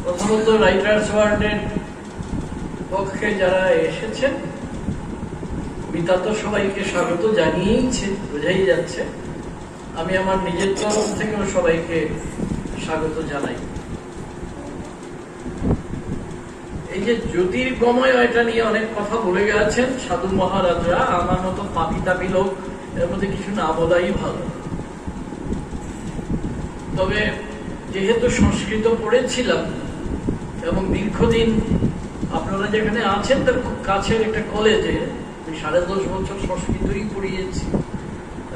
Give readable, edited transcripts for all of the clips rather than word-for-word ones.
প্রথমত রাইটার্স ওয়ার্ল্ডের পক্ষে যারা এসেছেন মিতা তো সবাইকে স্বাগত জানিয়েইছে, বোঝাই যাচ্ছে। আমি আমার নিজের তরফ থেকেও সবাইকে স্বাগত জানাই। এই যে জ্যোতির্গময়, এটা নিয়ে অনেক কথা বলে গেছেন সাধু মহারাজরা। আমার মতো পাপি তাপি লোক এর মধ্যে কিছু না বলাই ভালো। তবে যেহেতু সংস্কৃত পড়েছিলাম এবং দীর্ঘদিন আপনারা যেখানে আছেন তার খুব কাছের একটা কলেজে আমি 10.5 বছর সংস্কৃতই পড়িয়েছি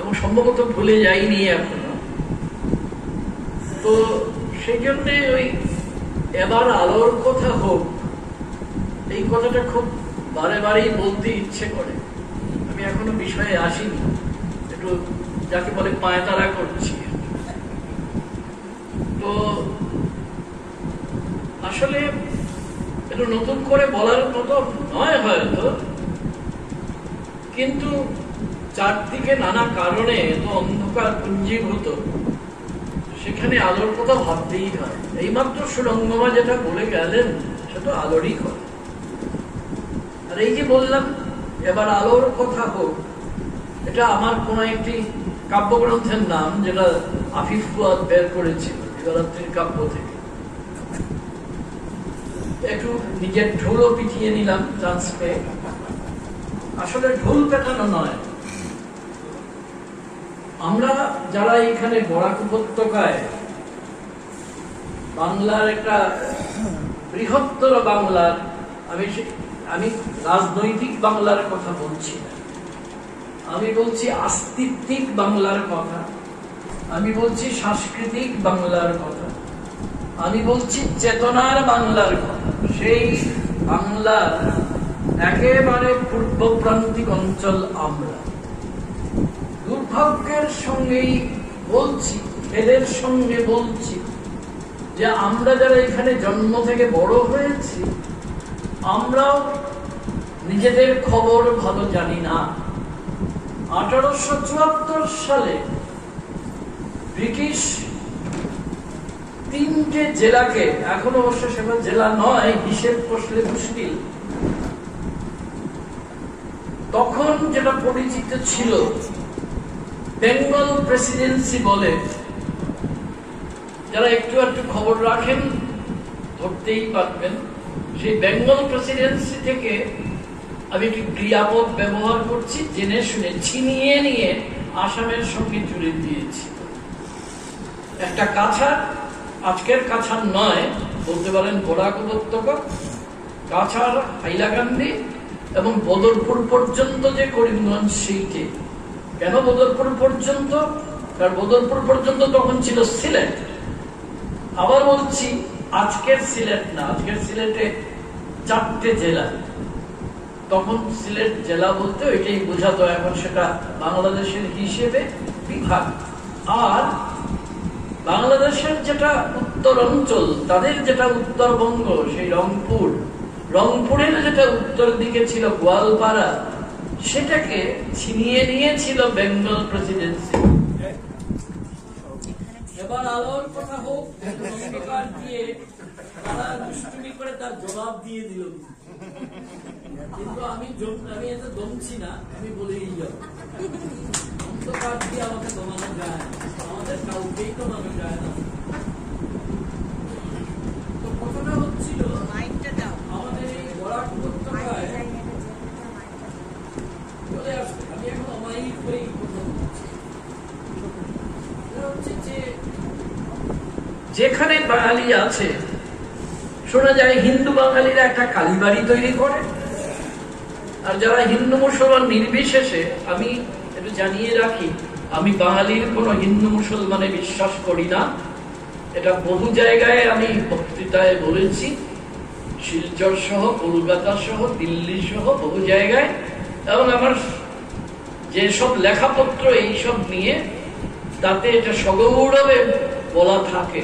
এবং সম্ভবত ভুলে যাইনি এখনো। তো সেই জন্যে ওই এবার আলোর কথা হোক, এই কথাটা খুব বারে বারেই বলতে ইচ্ছে করে। আমি এখনো বিষয়ে আসিনি, একটু যাকে বলে পায়তারা করছি। তো আসলে একটু নতুন করে বলার মতো নয় হয়তো, কিন্তু চারদিকে নানা কারণে তো অন্ধকার পুঞ্জীভূত, সেখানে আলোর কথা ভাবতেই হয়। এইমাত্র সুরঙ্গমা যেটা বলে গেলেন সেটা আলোরই কথা। আর এই যে বললাম এবার আলোর কথা হোক, এটা আমার কোন একটি কাব্যগ্রন্থের নাম, যেটা আফিফ ফুয়াদ বের করেছিল দিবারাত্রির কাব্য থেকে। একটু নিজের ঢোলও পিটিয়ে নিলাম চান্স পেয়ে। আসলে ঢোল পেটানো নয়, আমরা যারা এখানে বরাক উপত্যকায় বাংলার একটা বৃহত্তর বাংলার, আমি রাজনৈতিক বাংলার কথা বলছি না, আমি বলছি আস্তিত্বিক বাংলার কথা, আমি বলছি সাংস্কৃতিক বাংলার কথা, আমি বলছি চেতনার বাংলার কথা। সেই বাংলার একেবারে পূর্ব প্রান্তিক অঞ্চল আমরা। দুর্ভাগ্যের সঙ্গেই বলছি, এদের সঙ্গে বলছি যে আমরা যারা এখানে জন্ম থেকে বড় হয়েছি, আমরাও নিজেদের খবর ভালো জানি না। 1874 সালে ব্রিটিশ 3টে জেলাকে, এখন অবশ্য সেটা জেলা নয়, হিসেব কষলে মুশকিল, তখন যেটা পরিচিত ছিল বেঙ্গল প্রেসিডেন্সি বলে, যারা একটু একটু খবর রাখেন ধরতেই পারবেন। সেই বেঙ্গল প্রেসিডেন্সি থেকে আমি একটি ক্রিয়াপদ ব্যবহার করছি, জেনে শুনে ছিনিয়ে নিয়ে আসামের সঙ্গে জুড়ে দিয়েছি। একটা কাছাড়, আজকের কাছাড় নয়, বলতে পারেন বরাক উপত্যকা, কাছাড়, হাইলাকান্দি এবং বদরপুর পর্যন্ত যে করিমগঞ্জ, সেইটে। কেন বদরপুর পর্যন্ত? কারণ বদরপুর পর্যন্ত তখন ছিল সিলেট। আবার বলছি আজকের সিলেট না, আজকের সিলেটে 4টে জেলা। তখন সিলেট জেলা বলতে ওইটাই বোঝাতো, এখন সেটা বাংলাদেশের হিসেবে বিভাগ। আর বাংলাদেশের যেটা উত্তর অঞ্চল, তাদের যেটা উত্তরবঙ্গ, সেই রংপুর, রংপুরের যেটা উত্তর দিকে ছিল গোয়ালপাড়া, সেটাকে ছিনিয়ে নিয়েছিল বেঙ্গল প্রেসিডেন্সি। এবার আলোর কথা হোক, অঙ্গীকার দিয়ে তারা দুষ্টুমি করে তার জবাব দিয়ে দিল। কিন্তু আমি এত দমছি না, আমি বলেই যাব, অন্ধকার দিয়ে আমাকে দমানো যায়, আমাদের কাউকেই দমানো যায় না। তো কথাটা হচ্ছিল আমাদের এই বরাক উপত্যকায় চলে আসবে। আমি এখন অমায়িক হয়েই কথা বলছি। হচ্ছে যে যেখানে বাঙালি আছে, শোনা যায় হিন্দু বাঙালিরা একটা কালীবাড়ি তৈরি করে। আর যারা হিন্দু মুসলমান নির্বিশেষে, আমি একটু জানিয়ে রাখি, আমি বাঙালির কোনো হিন্দু মুসলমানে বিশ্বাস করি না। এটা বহু জায়গায় আমি বক্তৃতায় বলেছি, শিলচর সহ, কলকাতা সহ, দিল্লি সহ বহু জায়গায়। এবং আমার যেসব লেখাপত্র এইসব নিয়ে, তাতে এটা সগৌরবে বলা থাকে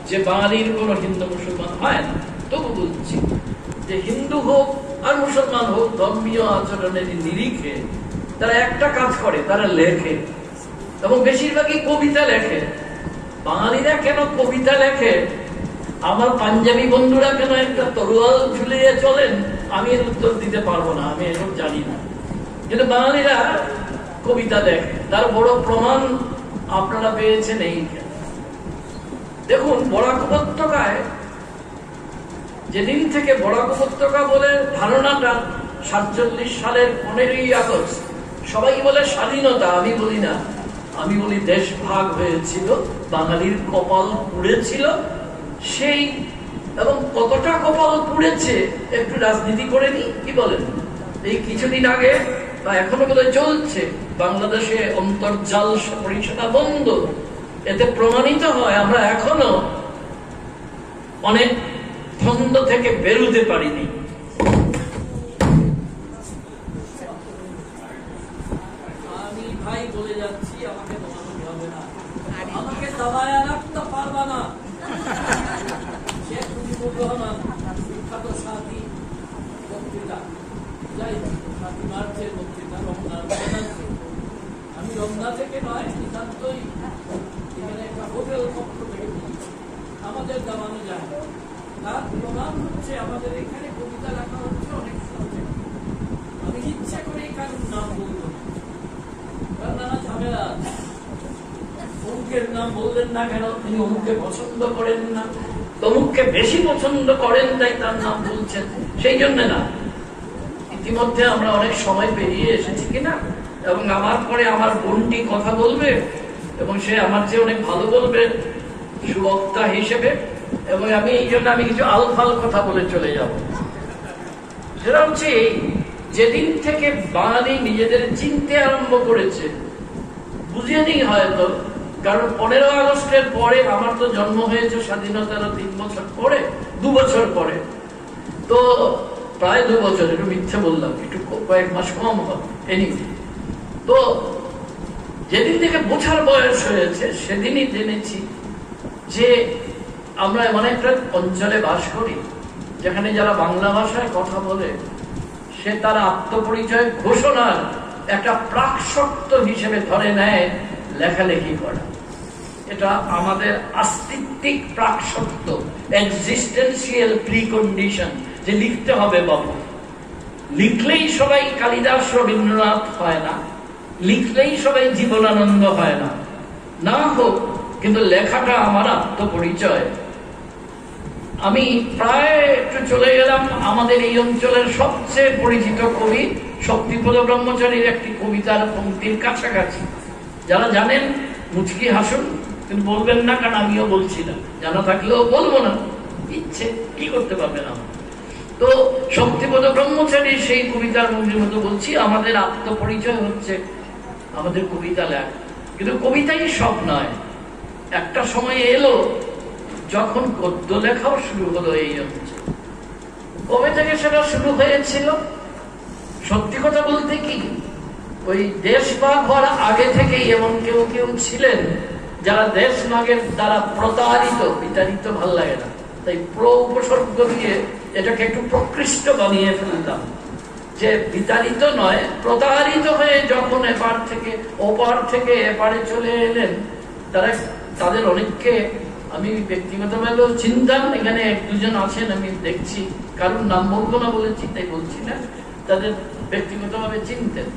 যে বাঙালির কোনো হিন্দু মুসলমান হয় না। তবু বলছি যে হিন্দু হোক আর মুসলমান হোক, ধর্মীয় আচরণের নিরিখে তারা একটা কাজ করে, তারা লেখে, এবং বেশিরভাগই কবিতা লেখে। বাঙালিরা কেন কবিতা লেখে আমার পাঞ্জাবি বন্ধুরা কেন একটা তরোয়াল ঝুলিয়ে চলেন, আমি এর উত্তর দিতে পারবো না, আমি এসব জানি না। কিন্তু বাঙালিরা কবিতা দেখে, তার বড় প্রমাণ আপনারা পেয়েছেন এই। দেখুন, বরাক উপত্যকায় যেদিন থেকে বরাক উপত্যকা বলে ধারণাটা 47 সালের 15ই আগস্ট, সবাই বলে স্বাধীনতা, আমি বলি না, আমি বলি দেশ ভাগ হয়েছিল, বাঙালির কপাল পুড়েছিল সেই। এবং কতটা কপাল পুড়েছে একটু রাজনীতি করে নি, কি বলেন? এই কিছুদিন আগে বা এখনো বোধহয় চলছে, বাংলাদেশে অন্তর্জাল পরিষেবা বন্ধ। এতে প্রমাণিত হয় আমরা এখনো অনেক ধন্দ থেকে বেরোতে পারিনি। আমি ভাই বলে যাচ্ছি, আমাকে দমানো হবে না, আমাকে দাবায় রাখতে পারবা না। শেখ মুজিবুর রহমান বিখ্যাত সাথী বক্তৃতা, যাই সাথী মার্চের বক্তৃতা রমনার, আমি রমনা থেকে নয়, নিতান্তই এখানে একটা হোটেল পক্ষ থেকে আমাদের দামানো যায়। তার প্রমাণ হচ্ছে আমাদের এখানে কবিতা লেখা হচ্ছে অনেক সহজে। আমি ইচ্ছা করে কারোর নাম বলবো না, কারণ নানা ঝামেলা। অমুকের নাম বললেন না কেন, তিনি অমুককে পছন্দ করেন না, তমুককে বেশি পছন্দ করেন, তাই তার নাম বলছেন, সেই জন্য না। ইতিমধ্যে আমরা অনেক সময় পেরিয়ে এসেছি কিনা, এবং আমার পরে আমার বোনটি কথা বলবে, এবং সে আমার চেয়ে অনেক ভালো বলবে সুবক্তা হিসেবে, এবং আমি এই জন্য আমি কিছু আলফাল কথা বলে চলে যাব। সেটা হচ্ছে যেদিন থেকে বাঙালি নিজেদের চিনতে আরম্ভ করেছে, বুঝিয়ে দিই হয়তো, কারণ 15 আগস্টের পরে আমার তো জন্ম হয়েছে স্বাধীনতার 3 বছর পরে, 2 বছর পরে, তো প্রায় 2 বছর, একটু মিথ্যে বললাম, একটু কয়েক মাস কম হবে। তো যেদিন থেকে বোঝার বয়স হয়েছে সেদিনই জেনেছি যে আমরা এমন একটা অঞ্চলে বাস করি যেখানে যারা বাংলা ভাষায় কথা বলে সে তার আত্মপরিচয় ঘোষণার একটা প্রাকশক্ত হিসেবে ধরে নেয় লেখালেখি করা। এটা আমাদের আস্তিত্বিক প্রাকশক্ত, এক্সিস্টেন্সিয়াল প্রিকন্ডিশন, যে লিখতে হবে বাবু। লিখলেই সবাই কালিদাস রবীন্দ্রনাথ হয় না, লিখলেই সবাই জীবনানন্দ হয় না, না হোক, কিন্তু লেখাটা আমার আত্মপরিচয়। আমি প্রায় একটু চলে গেলাম আমাদের এই অঞ্চলের সবচেয়ে পরিচিত কবি শক্তিপদ ব্রহ্মচারীর একটি কবিতার পংক্তির কাছাকাছি। যারা জানেন মুচকি হাসুন, কিন্তু বলবেন না, কারণ আমিও বলছি না, জানা থাকলেও বলবো না, ইচ্ছে কি করতে পারবেন আমার। তো শক্তিপদ ব্রহ্মচারীর সেই কবিতার মধ্যে মতো বলছি, আমাদের আত্মপরিচয় হচ্ছে আমাদের কবিতা লেখা। কিন্তু কবিতাই সব নয়, একটা সময় এলো যখন গদ্য লেখাও শুরু হলো এই অঞ্চলে। কবে থেকে সেটা শুরু হয়েছিল? সত্যি কথা বলতে কি, ওই দেশভাগ হওয়ার আগে থেকেই এমন কেউ কেউ ছিলেন যারা দেশভাগের দ্বারা প্রতারিত, বিতাড়িত ভাল লাগে না, তাই উপসর্গ দিয়ে এটাকে একটু প্রকৃষ্ট বানিয়ে ফেলতাম, যে বিতাড়িত নয়, প্রতারিত হয়ে যখন এপার থেকে ওপার থেকে এপারে চলে এলেন, তাদের অনেককে আমি ব্যক্তিগতভাবেও চিনতাম। এখানে 1-2 আছেন, আমি দেখছি, কারণ নাম বলবো না বলেছি তাই বলছি না, তাদের ব্যক্তিগতভাবে চিনতেন,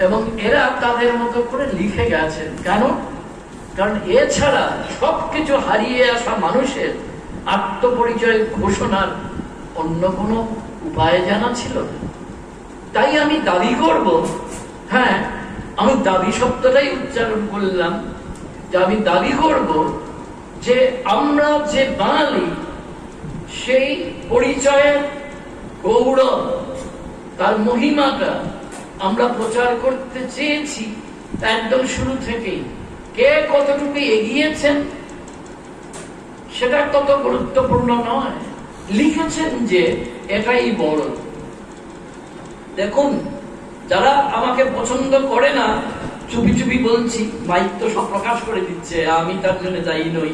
এবং এরা তাদের মতো করে লিখে গেছেন। কারণ এছাড়া সবকিছু হারিয়ে আসা মানুষের আত্মপরিচয় ঘোষণার অন্য কোনো উপায় জানা ছিল না। তাই আমি দাবি করব, হ্যাঁ, আমি দাবি শব্দটাই উচ্চারণ করলাম, যে আমি দাবি করব যে আমরা যে বাঙালি, সেই পরিচয়ের গৌরব, তার মহিমাটা আমরা প্রচার করতে চেয়েছি একদম শুরু থেকেই। কে কতটুকু এগিয়েছেন সেটা তত গুরুত্বপূর্ণ নয়, লিখেছেন যে এটাই বড়। দেখুন, যারা আমাকে পছন্দ করে না, চুপি চুপি বলছি, মাইক তো সব প্রকাশ করে দিচ্ছে, আমি তার জন্য দায়ী নই,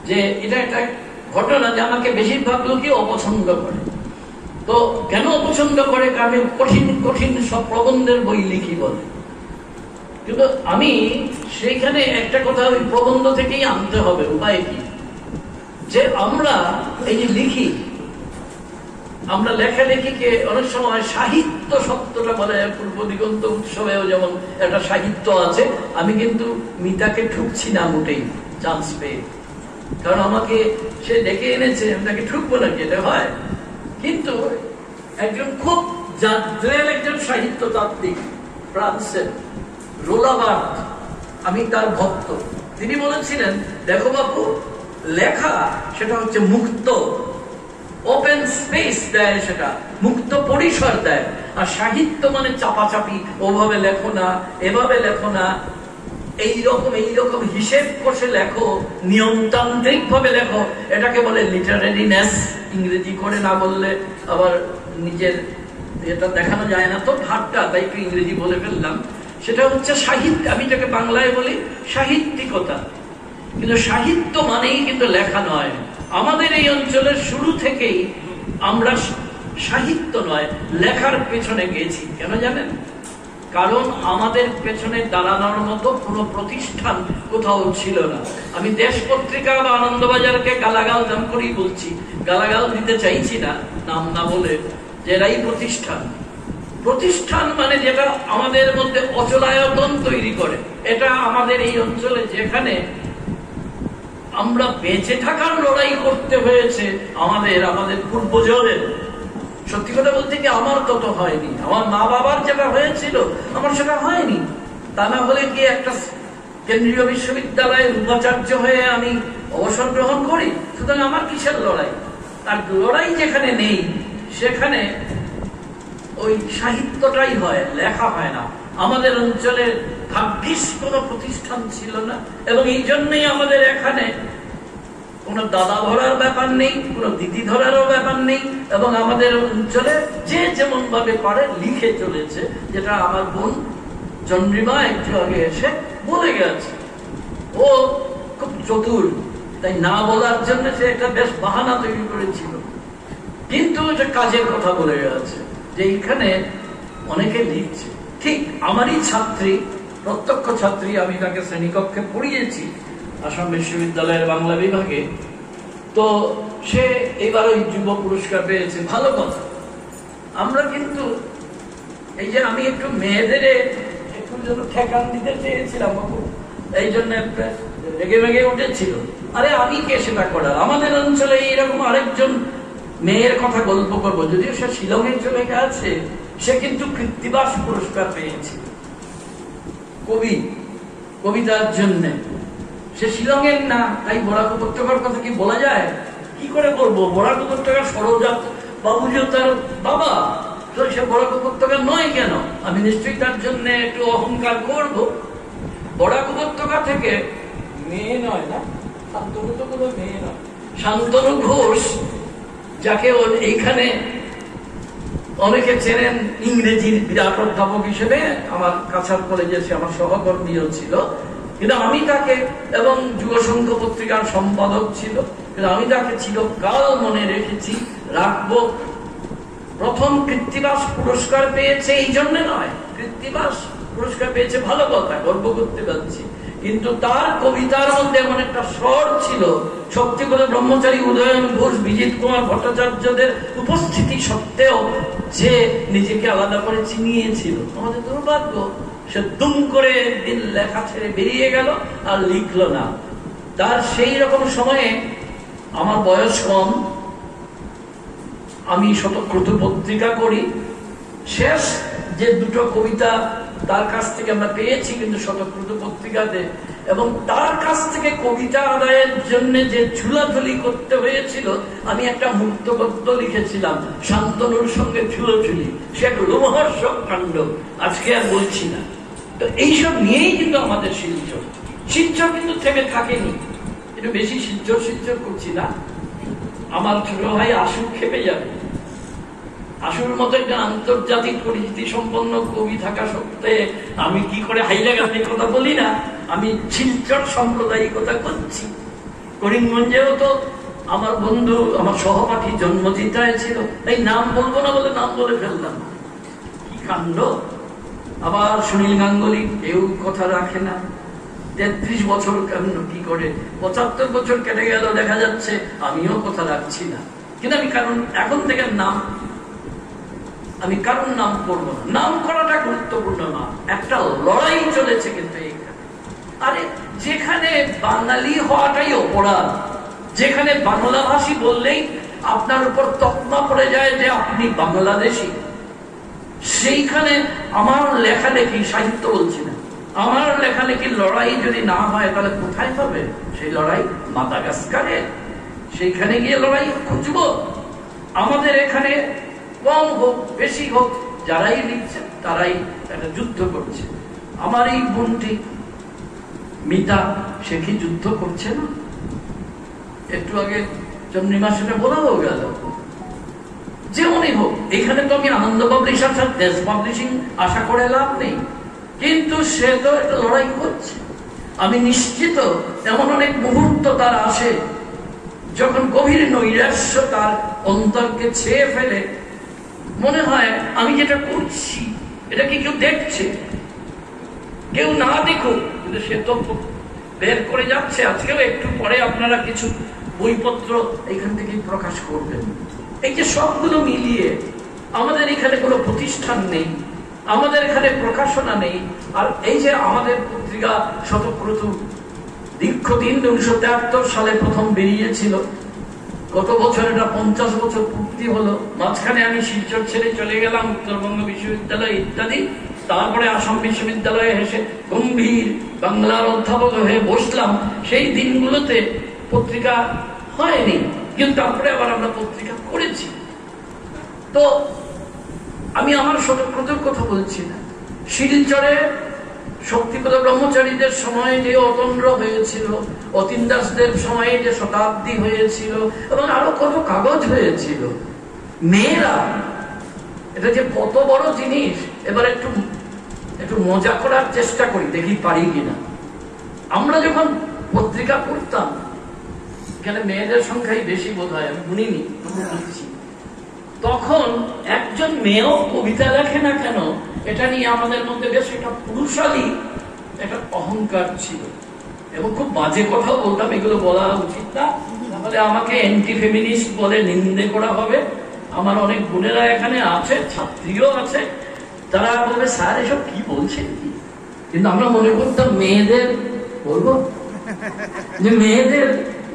যে এটা একটা ঘটনা যে আমাকে বেশিরভাগ লোকই অপছন্দ করে। তো কেন অপছন্দ করে? কারণ কঠিন কঠিন সব প্রবন্ধের বই লিখি বলে। কিন্তু আমি সেইখানে একটা কথা ওই প্রবন্ধ থেকেই আনতে হবে, উপায় কি, যে আমরা এই যে লিখি, আমরা লেখালেখিকে অনেক সময় সাহিত্য শব্দটা বলে। পূর্ব দিগন্ত উৎসবেও যেমন একটা সাহিত্য আছে। আমি কিন্তু মিতাকে ঠুকছি না মোটেই চান্স পেয়ে, কারণ আমাকে সে ডেকে এনেছে, আমি তাকে ঠুকবো নাকি, এটা হয়। কিন্তু একজন খুব জাদ্রেল একজন সাহিত্য তাত্ত্বিক ফ্রান্সের রোলাবার্ট, আমি তার ভক্ত, তিনি বলেছিলেন, দেখো বাবু, লেখা সেটা হচ্ছে মুক্ত, ওপেন স্পেস দেয়, সেটা মুক্ত পরিসর দেয়। আর সাহিত্য মানে চাপাচাপি, ওভাবে লেখো না, এভাবে লেখো না, এইরকম হিসেব কষে লেখো, নিয়মতান্ত্রিক ভাবে লেখো, এটাকে বলে লিটারেরিনেস। ইংরেজি করে না বললে আবার নিজের এটা দেখানো যায় না তো ভাবটা, তাই একটু ইংরেজি বলে ফেললাম। সেটা হচ্ছে সাহিত্য, আমি এটাকে বাংলায় বলি সাহিত্যিকতা। কিন্তু সাহিত্য মানেই কিন্তু লেখা নয়। আমাদের এই অঞ্চলের শুরু থেকেই আমরা সাহিত্য নয়, লেখার পেছনে গেছি। কেন জানেন? কারণ আমাদের পেছনে দাঁড়ানোর মতো কোনো প্রতিষ্ঠান কোথাও ছিল না। আমি দেশ পত্রিকা বা আনন্দবাজারকে গালাগাল দাম করেই বলছি, গালাগাল দিতে চাইছি না নাম না বলে, যে এরাই প্রতিষ্ঠান। প্রতিষ্ঠান মানে যেটা আমাদের মধ্যে অচলায়তন তৈরি করে। এটা আমাদের এই অঞ্চলে যেখানে আমরা বেঁচে থাকার লড়াই করতে হয়েছে আমাদের পূর্বজদের। সত্যি কথা বলতে কি, আমার তত হয়নি। আমার মা বাবার যেটা হয়েছিল আমার সেটা হয়নি। তা না হলে কি একটা কেন্দ্রীয় বিশ্ববিদ্যালয়ের উপাচার্য হয়ে আমি অবসর গ্রহণ করি? সুতরাং আমার কিসের লড়াই? আর লড়াই যেখানে নেই সেখানে ওই সাহিত্যটাই হয়, লেখা হয় না। আমাদের অঞ্চলে ভাগ্যিস কোনো প্রতিষ্ঠান ছিল না, এবং এই জন্যই আমাদের এখানে কোনো দাদা ধরার ব্যাপার নেই, কোনো দিদি ধরারও ব্যাপার নেই, এবং আমাদের অঞ্চলে যে যেমন ভাবে পারে লিখে চলেছে, যেটা আমার বোন চন্দ্রিমা একটু আগে এসে বলে গেছে। ও খুব চতুর, তাই না বলার জন্য সে একটা বেশ বাহানা তৈরি করেছিল, কিন্তু এটা কাজের কথা বলে গেছে যে এইখানে অনেকে লিখছে। ঠিক আমারই ছাত্রী, প্রত্যক্ষ ছাত্রী, আমি তাকে শ্রেণীকক্ষে পড়িয়েছি আসাম বিশ্ববিদ্যালয়ের বাংলা বিভাগে। তো সে এবার ওই যুব পুরস্কার পেয়েছে, ভালো কথা। আমরা কিন্তু এই যে আমি একটু মেয়েদের একটু যেন ঠেকান দিতে চেয়েছিলাম, এই জন্য রেগে মেগে উঠেছিল। আরে আমি কে সেটা করার? আমাদের অঞ্চলে এইরকম আরেকজন মেয়ের কথা গল্প করবো, যদিও সে শিলংয়ে চলে গেছে। সে কিন্তু কৃত্তিবাস পুরস্কার পেয়েছে কবিতার জন্য। সে শিলংয়ের না, তাই বরাক উপত্যকার কথা কি বলা যায়? কি করে বলবো? বরাক উপত্যকার সরোজাত বাবু যে তার বাবা, সে বরাক উপত্যকার নয় কেন? আমি নিশ্চয়ই তার জন্য একটু অহংকার করব। বরাক উপত্যকা থেকে মেয়ে নয় না, শান্তনু তো কোনো মেয়ে নয়, শান্তনু ঘোষ, যাকে এইখানে অনেকে চেনেন ইংরেজির বিরাট অধ্যাপক হিসেবে, আমার কাছাড় কলেজে সে আমার সহকর্মীও ছিল। কিন্তু আমি তাকে, এবং যুব সংঘ পত্রিকার সম্পাদক ছিল, কিন্তু আমি তাকে চিরকাল মনে রেখেছি, রাখবো। প্রথম কৃত্তিবাস পুরস্কার পেয়েছে এই জন্য নয়, কৃত্তিবাস পুরস্কার পেয়েছে ভালো কথা, গর্ব করতে পারছি, কিন্তু তার কবিতার মধ্যে এমন একটা স্বর ছিল, শক্তি করে ব্রহ্মচারী, উদয়ন ঘোষ, বিজিত কুমার ভট্টাচার্যদের উপস্থিতি সত্ত্বেও যে নিজেকে আলাদা করে চিনিয়েছিল। আমাদের দুর্ভাগ্য, সে দুম করে একদিন লেখা ছেড়ে বেরিয়ে গেল আর লিখলো না। তার সেই রকম সময়ে আমার বয়স কম, আমি শতক্রতু পত্রিকা করি, শেষ যে দুটো কবিতা তার কাছ থেকে আমরা পেয়েছি কিন্তু শতক্রতু পত্রিকাতে, এবং তার কাছ থেকে কবিতা আদায়ের জন্য যে ঝুলাঝুলি করতে হয়েছিল, আমি একটা মুক্ত গদ্য লিখেছিলাম শান্তনুর সঙ্গে ঝুলোঝুলি, সে এক লোমহর্ষক কাণ্ড, আজকে আর বলছি না। তো এইসব নিয়েই কিন্তু আমাদের শিলচর কিন্তু থেমে থাকেনি। একটু বেশি শিলচর করছি না, আমার ছোট ভাই আশুর খেপে যাবে। আশুর মতো একটা আন্তর্জাতিক পরিচিতি সম্পন্ন কবি থাকা সত্ত্বে আমি কি করে হাইলাকান্দির কথা বলি না? আমি শিলচর সাম্প্রদায়িকতা করছি। করিমগঞ্জেও তো আমার বন্ধু, আমার সহপাঠী জন্মজিতায় ছিল, তাই নাম বলবো না বলে নাম বলে ফেললাম, কি কাণ্ড। আবার সুনীল গাঙ্গুলি, কেউ কথা রাখে না। 33 বছর কেন কি করে 75 বছর কেটে গেল, দেখা যাচ্ছে আমিও কথা রাখছি না। কিন্তু আমি কারণ এখন থেকে আমি কারণ নাম করবো না। নাম করাটা গুরুত্বপূর্ণ না, একটা লড়াই চলেছে কিন্তু এইখানে। আরে যেখানে বাঙালি হওয়াটাই অপরাধ, যেখানে বাংলাভাষী বললেই আপনার উপর তকমা পড়ে যায় যে আপনি বাংলাদেশী, সেইখানে আমার লেখালেখি, সাহিত্য বলছি না, আমার লেখালেখির লড়াই যদি না হয় তাহলে কোথায় হবে সেই লড়াই? মাদাগাস্কারে, সেইখানে গিয়ে লড়াই খুঁজবো? আমাদের এখানে কম হোক বেশি হোক, যারাই লিখছে তারাই একটা যুদ্ধ করছে। আমার এই বোনটি মিতা, সে কি যুদ্ধ করছে না? একটু আগে চন্দ্রিমা সেটা বলাও গেল। যেমনই হোক, এখানে তো আমি আনন্দ পাবলিশার সাথে দেশ পাবলিশিং আশা করে লাভ নেই, কিন্তু সে তো একটা লড়াই করছে। আমি নিশ্চিত এমন অনেক মুহূর্ত তার আসে যখন গভীর নৈরাশ্য তার অন্তরকে ছেয়ে ফেলে, মনে হয় আমি যেটা করছি এটা কি কেউ দেখছে? কেউ না দেখুক, কিন্তু সে তো বের করে যাচ্ছে। আজকেও একটু পরে আপনারা কিছু বইপত্র এখান থেকে প্রকাশ করবেন। এই যে সবগুলো মিলিয়ে আমাদের এখানে কোনো প্রতিষ্ঠান নেই, আমাদের এখানে প্রকাশনা নেই। আর এই যে আমাদের পত্রিকা শতক্রতু দীর্ঘদিন 1973 সালে প্রথম বেরিয়েছিল, গত বছর এটা 50 বছর পূর্তি হলো। মাঝখানে আমি শিলচর ছেড়ে চলে গেলাম উত্তরবঙ্গ বিশ্ববিদ্যালয় ইত্যাদি, তারপরে আসাম বিশ্ববিদ্যালয়ে এসে গম্ভীর বাংলার অধ্যাপক হয়ে বসলাম। সেই দিনগুলোতে পত্রিকা হয়নি, কিন্তু তারপরে আবার আমরা পত্রিকা করেছি। তো আমি আমার শতক্রতুর কথা বলছি না, শিলচরে শক্তিপদ ব্রহ্মচারীদের সময় যে অতন্দ্র হয়েছিল, অতীন দাসদের সময়ে যে শতাব্দী হয়েছিল, এবং আরো কত কাগজ হয়েছিল। মেয়েরা, এটা যে কত বড় জিনিস, এবার একটু মজা করার চেষ্টা করি, দেখি পারি কিনা। আমরা যখন পত্রিকা পড়তাম, এখানে মেয়েদের সংখ্যাই বেশি বোধ হয়, আমি গুনিনি, বলছি, তখন একজন মেয়েও কবিতা লেখে না কেন, এটা নিয়ে আমাদের মধ্যে বেশ একটা পুরুষালী একটা অহংকার ছিল। এবং খুব বাজে কথাও বলতাম, এগুলো বলা উচিত না, তাহলে আমাকে অ্যান্টি ফেমিনিস্ট বলে নিন্দে করা হবে। আমার অনেক বোনেরা এখানে আছে, ছাত্রীও আছে, তারা বলবে স্যার এসব কি বলছেন কি। কিন্তু আমরা মনে করতাম মেয়েদের, বলবো যে মেয়েদের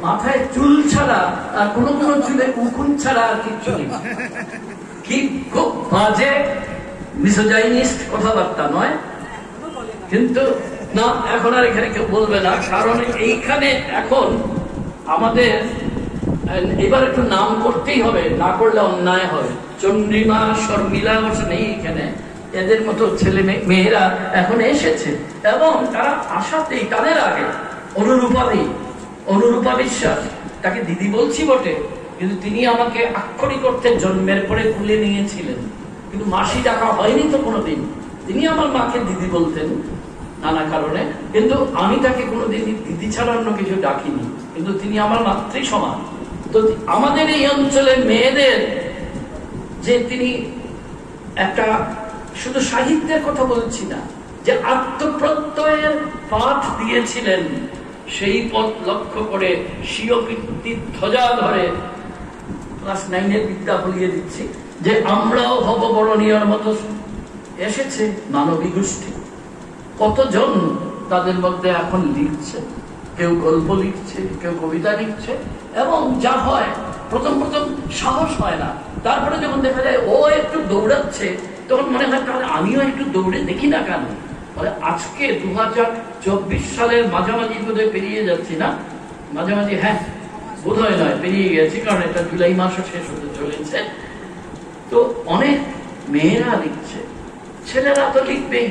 মাথায় চুল ছাড়া আর কোনো চুলে উকুন ছাড়া আর কিচ্ছু নেই। কি খুব বাজে মিসোজাইনিস্ট কথাবার্তা নয়, কিন্তু না, এখন আর এখানে কেউ বলবে না, কারণ এইখানে এখন আমাদের এবার একটু নাম করতেই হবে, না করলে অন্যায় হবে। চন্দ্রিমা, শর্মিলা বসে নেই এখানে, এদের মতো ছেলে মেয়েরা এখন এসেছে, এবং তারা আসাতেই তাদের আগে অনুরূপা বিশ্বাস, তাকে দিদি বলছি বটে, কিন্তু তিনি আমাকে আক্ষরিক অর্থে জন্মের পরে কুলে নিয়েছিলেন, কিন্তু মাসি ডাকা হয়নি তো কোনোদিন। তিনি আমার মাকে দিদি বলতেন নানা কারণে, কিন্তু আমি তাকে কোনোদিন দিদি ছাড়া অন্য কিছু ডাকিনি, কিন্তু তিনি আমার মাতৃ সমান। তো আমাদের এই অঞ্চলের মেয়েদের যে তিনি একটা, শুধু সাহিত্যের কথা বলছি না, যে আত্মপ্রত্যয়ের পাঠ দিয়েছিলেন, সেই পথ লক্ষ্য করে স্বীয় কীর্তির ধ্বজা ধরে ক্লাস 9-এর বিদ্যা বলিয়ে দিচ্ছি যে আমরাও হব বরণীয়র মতো এসেছে মানবী গোষ্ঠী। কতজন তাদের মধ্যে এখন লিখছে, কেউ গল্প লিখছে, কেউ কবিতা লিখছে, এবং যা হয় প্রথম সাহস হয় না, তারপরে যখন দেখা যায় ও একটু দৌড়াচ্ছে, তখন মনে হয় তাহলে আমিও একটু দৌড়ে দেখি না কেন। মানে আজকে 2024 সালের মাঝামাঝি বোধহয় পেরিয়ে যাচ্ছি না, মাঝামাঝি, হ্যাঁ বোধহয় নয়, পেরিয়ে গেছি, কারণ এটা জুলাই মাসও শেষ হতে চলেছে। তো অনেক মেয়েরা লিখছে, ছেলেরা তো লিখবেই।